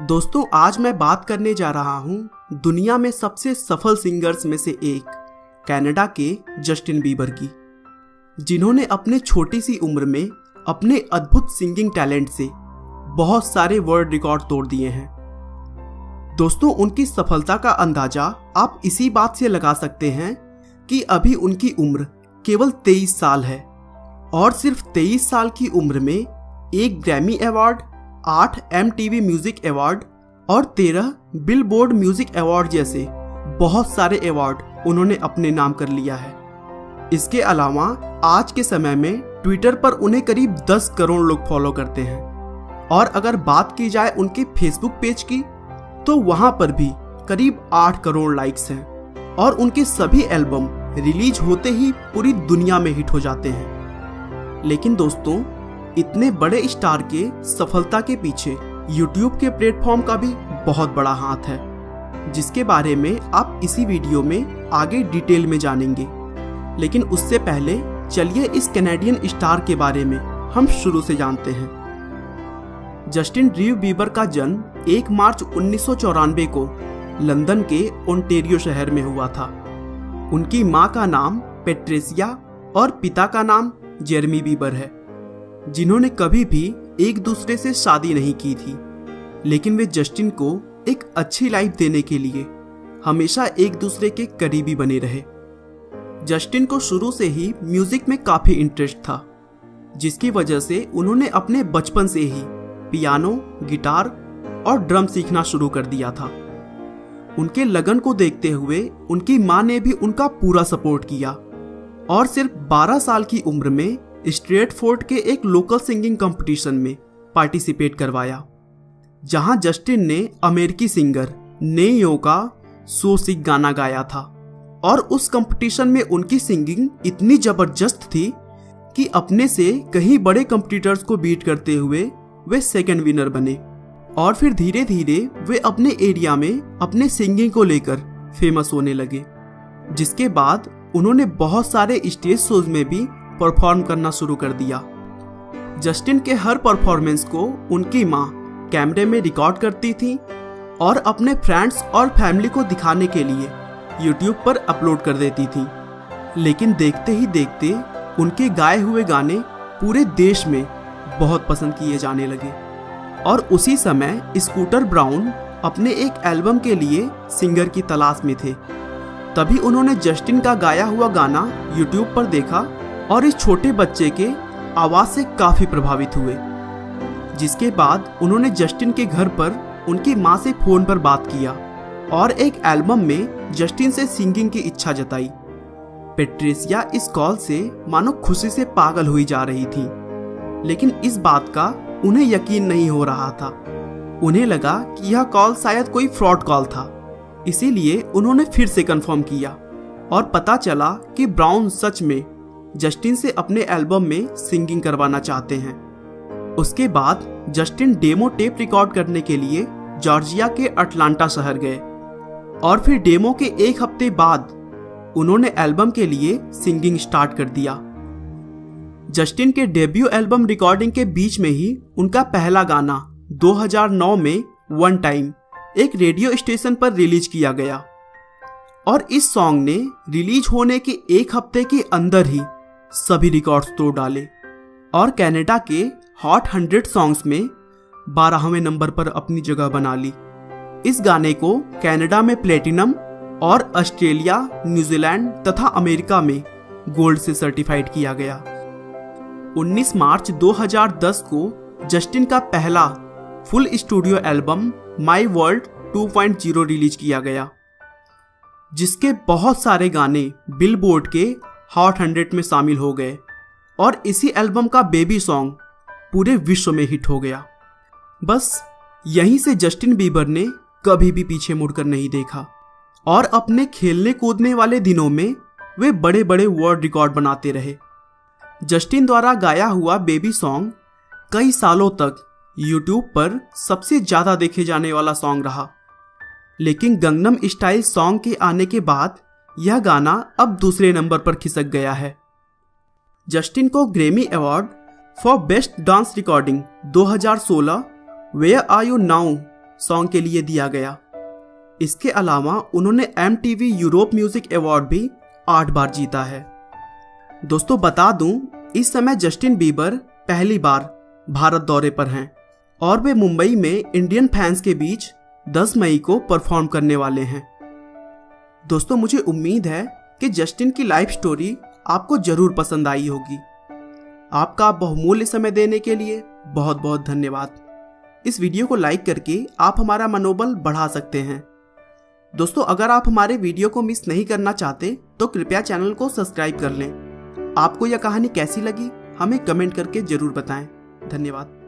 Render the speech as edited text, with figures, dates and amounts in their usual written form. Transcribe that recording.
दोस्तों, आज मैं बात करने जा रहा हूँ दुनिया में सबसे सफल सिंगर्स में से एक कनाडा के जस्टिन बीबर की, जिन्होंने अपने छोटी सी उम्र में अपने अद्भुत सिंगिंग टैलेंट से बहुत सारे वर्ल्ड रिकॉर्ड तोड़ दिए हैं। दोस्तों, उनकी सफलता का अंदाजा आप इसी बात से लगा सकते हैं कि अभी उनकी उम्र केवल 23 साल है और सिर्फ 23 साल की उम्र में एक Grammy award, 8 MTV music award और 13 बिलबोर्ड म्यूजिक अवार्ड जैसे बहुत सारे अवार्ड उन्होंने अपने नाम कर लिया है। इसके अलावा आज के समय में ट्विटर पर उन्हें करीब 10 करोड़ लोग फॉलो करते हैं और अगर बात की जाए उनके फेसबुक पेज की तो वहां पर भी करीब 8 करोड़ लाइक्स हैं और उनके सभी एल्बम रिलीज होते ही पूरी दुनिया में हिट हो जाते हैं। लेकिन दोस्तों, इतने बड़े स्टार के सफलता के पीछे YouTube के प्लेटफॉर्म का भी बहुत बड़ा हाथ है, जिसके बारे में आप इसी वीडियो में आगे डिटेल में जानेंगे। लेकिन उससे पहले चलिए इस कैनेडियन स्टार के बारे में हम शुरू से जानते हैं। जस्टिन ड्रू बीबर का जन्म 1 मार्च 1994 को लंदन के ओंटारियो शहर में हुआ था। उनकी मां का नाम पैट्रिसिया और पिता का नाम जेरेमी बीबर है, जिन्होंने कभी भी एक दूसरे से शादी नहीं की थी, लेकिन वे जस्टिन को एक अच्छी लाइफ देने के लिए हमेशा एक दूसरे के करीबी बने रहे। जस्टिन को शुरू से ही म्यूजिक में काफी इंटरेस्ट था, जिसकी वजह से उन्होंने अपने बचपन से ही पियानो, गिटार और ड्रम सीखना शुरू कर दिया था। उनके लगन को देखते हुए उनकी मां ने भी उनका पूरा सपोर्ट किया और सिर्फ 12 साल की उम्र में स्ट्रेटफोर्ड के एक लोकल सिंगिंग कंपटीशन में पार्टिसिपेट करवाया, जहां जस्टिन ने अमेरिकी सिंगर ने-यो का सो सिक गाना गाया था और उस कंपटीशन में उनकी सिंगिंग इतनी जबरदस्त थी कि अपने से कहीं बड़े कंपटीटर्स को बीट करते हुए वे सेकंड विनर बने। और फिर धीरे धीरे वे अपने एरिया में अपने सिंगिंग को लेकर फेमस होने लगे, जिसके बाद उन्होंने बहुत सारे स्टेज शोज में भी परफॉर्म करना शुरू कर दिया। जस्टिन के हर परफॉर्मेंस को उनकी मां कैमरे में रिकॉर्ड करती थी और अपने फ्रेंड्स और फैमिली को दिखाने के लिए YouTube पर अपलोड कर देती थी। लेकिन देखते ही देखते उनके गाए हुए गाने पूरे देश में बहुत पसंद किए जाने लगे और उसी समय स्कूटर ब्राउन अपने एक एल्बम के लिए सिंगर की तलाश में थे। तभी उन्होंने जस्टिन का गाया हुआ गाना YouTube पर देखा और इस छोटे बच्चे के आवाज से काफी प्रभावित हुए, जिसके बाद उन्होंने जस्टिन के घर पर उनकी मां से फोन पर बात किया और एक एल्बम में जस्टिन से सिंगिंग की इच्छा जताई। पैट्रिसिया इस कॉल से मानो खुशी से पागल हुई जा रही थी, लेकिन इस बात का उन्हें यकीन नहीं हो रहा था। उन्हें लगा कि यह कॉल शायद कोई फ्रॉड कॉल था, इसीलिए उन्होंने फिर से कंफर्म किया और पता चला कि ब्राउन सच में जस्टिन से अपने एल्बम में सिंगिंग करवाना चाहते हैं। उसके बाद जस्टिन डेमो टेप रिकॉर्ड करने के लिए जॉर्जिया के अटलांटा शहर गए और फिर डेमो के एक हफ्ते बाद उन्होंने एल्बम के लिए सिंगिंग स्टार्ट कर दिया। जस्टिन के डेब्यू एल्बम रिकॉर्डिंग के बीच में ही उनका पहला गाना 2009 में वन टाइम एक रेडियो स्टेशन पर रिलीज किया गया और इस सॉन्ग ने रिलीज होने के एक हफ्ते के अंदर ही सभी रिकॉर्ड्स तोड़ डाले और कनाडा के हॉट 100 सॉन्ग्स में 12वें नंबर पर अपनी जगह बना ली। इस गाने को कनाडा में प्लेटिनम और ऑस्ट्रेलिया, न्यूजीलैंड तथा अमेरिका में गोल्ड से सर्टिफाइड किया गया। 19 मार्च 2010 को जस्टिन का पहला full studio album my world 2.0 release किया गया, जिसके बहुत सारे गाने बिलबोर्ड के हॉट 100 में शामिल हो गए और इसी एल्बम का बेबी सॉन्ग पूरे विश्व में हिट हो गया। बस यहीं से जस्टिन बीबर ने कभी भी पीछे मुड़कर नहीं देखा और अपने खेलने कूदने वाले दिनों में वे बड़े बड़े वर्ल्ड रिकॉर्ड बनाते रहे। जस्टिन द्वारा गाया हुआ बेबी सॉन्ग कई सालों तक YouTube पर सबसे ज्यादा देखे जाने वाला सॉन्ग रहा, लेकिन गंगनम स्टाइल सॉन्ग के आने के बाद यह गाना अब दूसरे नंबर पर खिसक गया है। जस्टिन को Grammy award for best dance recording 2016 where are you now song के लिए दिया गया। इसके अलावा उन्होंने MTV यूरोप म्यूजिक अवार्ड भी 8 बार जीता है। दोस्तों बता दूं, इस समय जस्टिन बीबर पहली बार भारत दौरे पर हैं और वे मुंबई में इंडियन फैंस के बीच 10 मई को परफॉर्म करने वाले हैं। दोस्तों मुझे उम्मीद है कि जस्टिन की लाइफ स्टोरी आपको जरूर पसंद आई होगी। आपका बहुमूल्य समय देने के लिए बहुत बहुत धन्यवाद। इस वीडियो को लाइक करके आप हमारा मनोबल बढ़ा सकते हैं। दोस्तों अगर आप हमारे वीडियो को मिस नहीं करना चाहते तो कृपया चैनल को सब्सक्राइब कर लें। आपको यह कहानी कैसी लगी हमें कमेंट करके जरूर बताएं। धन्यवाद।